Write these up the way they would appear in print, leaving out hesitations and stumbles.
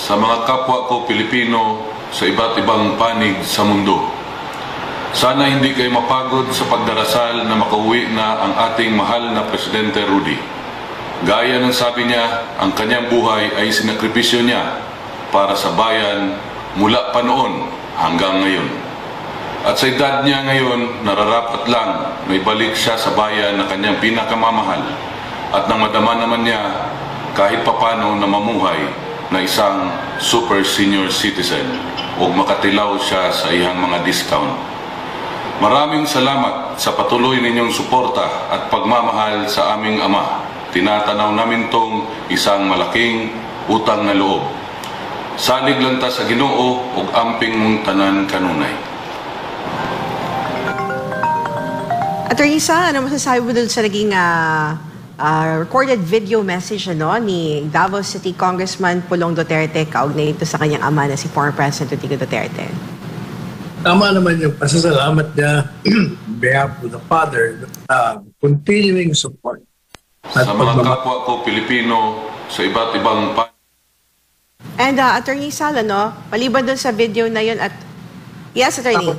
sa mga kapwa ko Pilipino sa iba't ibang panig sa mundo. Sana hindi kayo mapagod sa pagdarasal na makauwi na ang ating mahal na Presidente Rudy. Gaya ng sabi niya, ang kanyang buhay ay sinakripisyo niya para sa bayan mula pa noon hanggang ngayon. At sa edad niya ngayon, nararapat lang may balik siya sa bayan na kanyang pinakamamahal at nang madama naman niya kahit papano na mamuhay na isang super senior citizen o makatilaw siya sa iyang mga discount. Maraming salamat sa patuloy ninyong suporta at pagmamahal sa aming ama. Tinatanaw namin tong isang malaking utang na loob. Salig lang ta sa Ginoo ug amping mong tanan kanunay. Attorney Sal, ano masasabi mo dun sa naging recorded video message ni Davao City Congressman Pulong Duterte kaugnay ito sa kanyang ama na si former President Rodrigo Duterte? Tama naman yung pasasalamat niya on behalf of the father, continuing support. At sa mga kapwa ko Pilipino sa iba't ibang And Attorney Sal, maliban dun sa video na yun at... Yes, Attorney.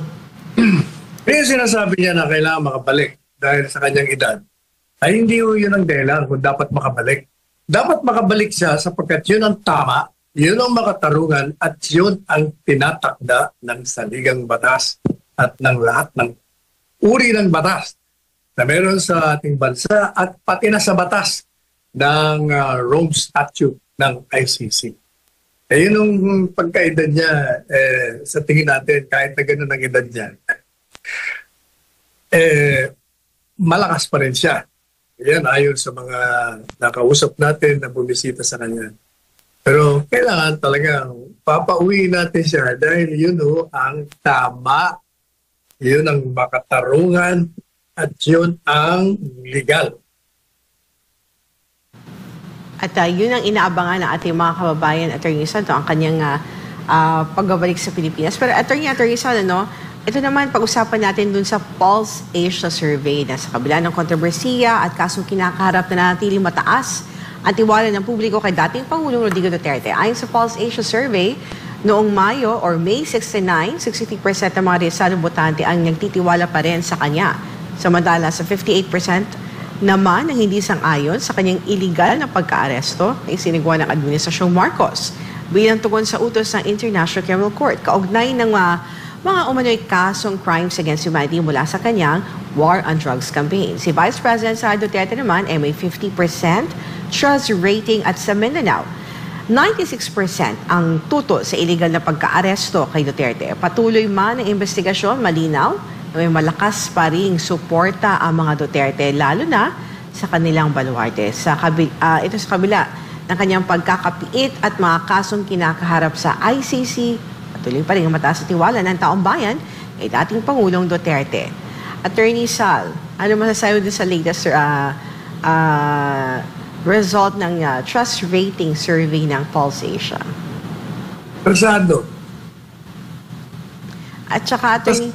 Yung sinasabi niya na kailangan makabalik dahil sa kanyang edad, ay hindi yun ang dahilan kung dapat makabalik. Dapat makabalik siya sapagkat yun ang tama, yun ang makatarungan at yun ang tinatakda ng saligang batas at ng lahat ng uri ng batas na meron sa ating bansa at pati na sa batas ng Rome Statute ng ICC. Yun ang pagkaedad niya, sa tingin natin, kahit na gano'n ang edad niya, malakas pa rin siya. Yan ayon sa mga nakausap natin na bumisita sa kanya. Pero kailangan talagang papauwi natin siya dahil yun ang tama, yun ang makatarungan, at yun ang legal. At yun ang inaabangan ng ating mga kababayan, Attorney Sal, ang kanyang pagbabalik sa Pilipinas. Pero Attorney Sal, ito naman pag-usapan natin dun sa Pulse Asia Survey na sa kabila ng kontrobersiya at kasong kinakaharap na nanatiling mataas ang tiwala ng publiko kay dating Pangulong Rodrigo Duterte. Ayon sa Pulse Asia Survey, noong Mayo or May 69, 63% ng mga rehistradong botante ang nagtitiwala pa rin sa kanya. Samantala sa 58% naman ang hindi sang-ayon sa kanyang illegal na pagka-aresto na isinagawa ng Administrasyong Marcos bilang tugon sa utos ng International Criminal Court kaugnay ng mga umano'y kasong crimes against humanity mula sa kanyang War on Drugs campaign. Si Vice President Sara Duterte naman ay may 50% trust rating at sa Mindanao, 96% ang tuto sa illegal na pagka-aresto kay Duterte. Patuloy man ang investigasyon, malinaw na may malakas pa ring suporta ang mga Duterte, lalo na sa kanilang baluarte. Ito sa kabila ng kanyang pagkakapiit at mga kasong kinakaharap sa ICC, patuloy pa rin ang mataas na tiwala ng taong bayan kay dating Pangulong Duterte. Attorney Sal, ano masasabi din sa latest result ng trust rating survey ng Pulse Asia? Atrasado. At saka, Attorney,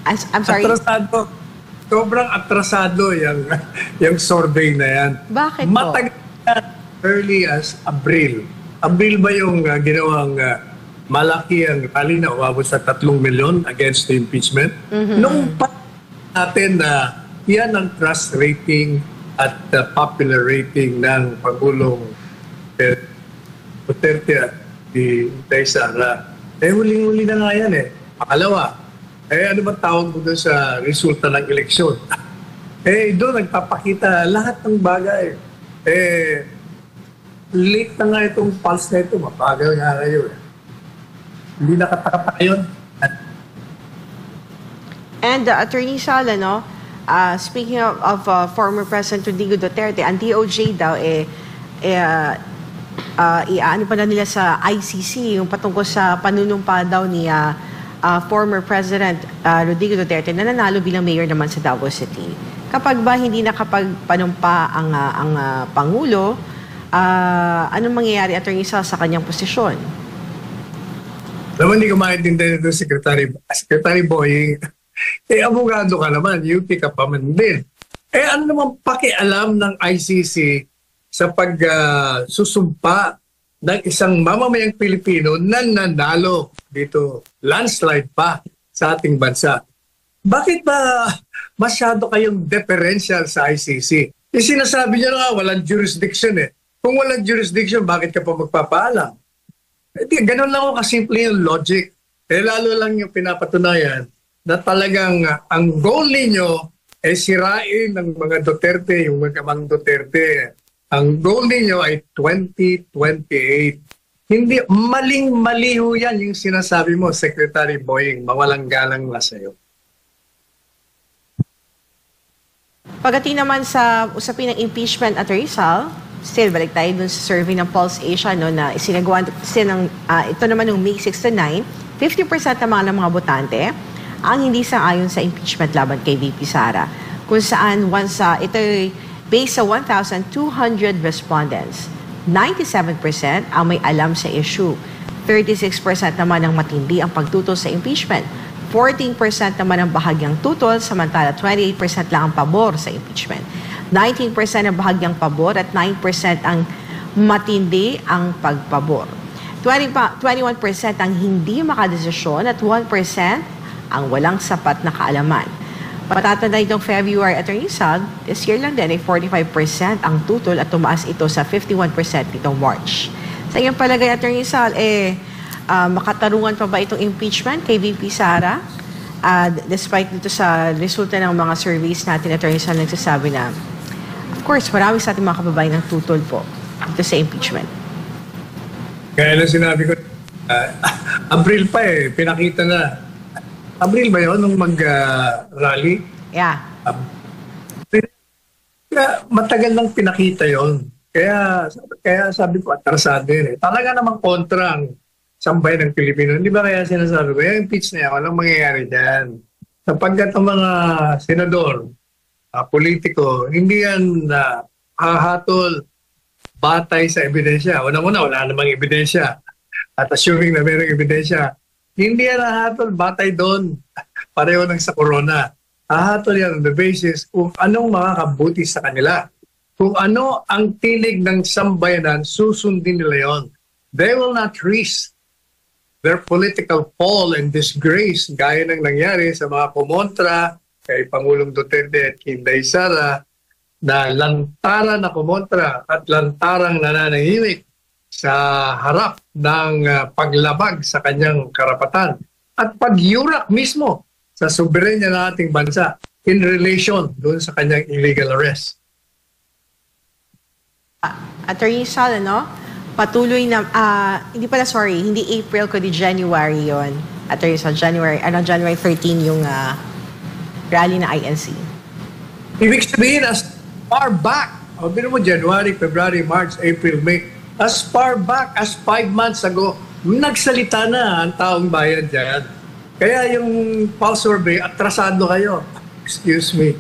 I'm sorry. Atrasado. Sobrang atrasado yung survey na yan. Bakit po? Matagal early as Abril. Abril ba yung ginawang malaki ang rally na umabot sa 3 milyon against the impeachment? Nung pa natin na yan ang trust rating at popular rating ng Pangulong Duterte at si Inday Sara. Huling-huli na nga yan Pangalawa, ano ba tawag mo doon sa resulta ng eleksyon? Doon nagpapakita lahat ng bagay. Late na nga itong pulse na ito, mapagal nga kayo. Hindi nakatakata yun. And Attorney Sal, speaking of former President Rodrigo Duterte, ang DOJ daw ano pa na nila sa ICC yung patungkol sa panunumpa daw ni former President Rodrigo Duterte na nanalo bilang mayor naman sa Davao City. Kapag ba hindi nakapagpanumpa ang Pangulo, anong mangyayari, Attorney Sal, sa kanyang posisyon? Naman hindi ko maintindihan ito, Secretary Boying. Abogado ka naman, UP ka pa man din. Ano naman pakialam ng ICC sa pagsusumpa ng isang mamamayang Pilipino na nanalo dito, landslide pa sa ating bansa. Bakit ba masyado kayong deferential sa ICC? Sinasabi niyo na nga, walang jurisdiction eh. Kung walang jurisdiction, bakit ka pa magpapaalam? Ganun lang ako kasimple yung logic. Lalo lang yung pinapatunayan na talagang ang goal ninyo ay sirain ng mga Duterte, yung mga kamang Duterte. Ang goal ninyo ay 2028. Hindi, maling-mali ho yan yung sinasabi mo, Secretary Boying. Mawalang galang na sa'yo. Pagdating naman sa usapin ng impeachment at Rizal, still balik tayo dun sa survey ng Pulse Asia no, na isinagawa ito naman noong May 6 to 9, 50% naman ng mga botante ang hindi sang-ayon sa impeachment laban kay VP Sara. Kung saan ito ay based sa 1,200 respondents, 97% ang may alam sa issue, 36% naman ang matindi ang pagtutol sa impeachment, 14% naman ang bahagyang tutol, samantala 28% lang ang pabor sa impeachment. 19% ang bahagyang pabor at 9% ang matindi ang pagpabor. 21% ang hindi makadesisyon at 1% ang walang sapat na kaalaman. Patatanda itong February at Rizal, this year lang din ay 45% ang tutol at tumaas ito sa 51% nitong March. Sa iyong palagay at Rizal, makatarungan pa ba itong impeachment kay VP Sara? Despite dito sa resulta ng mga surveys natin, Attorney Sal nagsasabi na, of course, marami sa ating mga kababayan ng tutol po dito sa impeachment. Kaya lang sinabi ko, Abril pa pinakita na. Abril ba yun nung mag-rally? Yeah. Matagal nang pinakita yon. Kaya sabi ko, atrasado yun. Talaga namang kontrang sambay ng Pilipino. Hindi ba kaya sinasabi ko, yung impeach na yan, walang mangyayari dyan. Sapagkat ang mga senador, politiko, hindi yan hahatol batay sa ebidensya. Una-una, wala namang ebidensya. At assuming na mayroong ebidensya, hindi yan hahatol batay doon. Pareho lang sa corona. Hahatol yan on the basis kung anong makakabuti sa kanila. Kung ano ang tinig ng sambayanan, susundin nila yon. They will not risk their political fall and disgrace gaya ng nangyari sa mga kumontra kay Pangulong Duterte at kay Inday Sara na lantaran na kumontra at lantarang nananahimik sa harap ng paglabag sa kanyang karapatan at pagyurak mismo sa soberenya ng ating bansa in relation doon sa kanyang illegal arrest. Attorney Sal, patuloy na, hindi April kundi January yon. Attorney Sal, January 13 yung rally na INC. Ibig sabihin, as far back, bino mo January, February, March, April, May, as far back as 5 months ago, nagsalita na ang taong bayan dyan. Kaya yung pulse survey, atrasado kayo. Excuse me.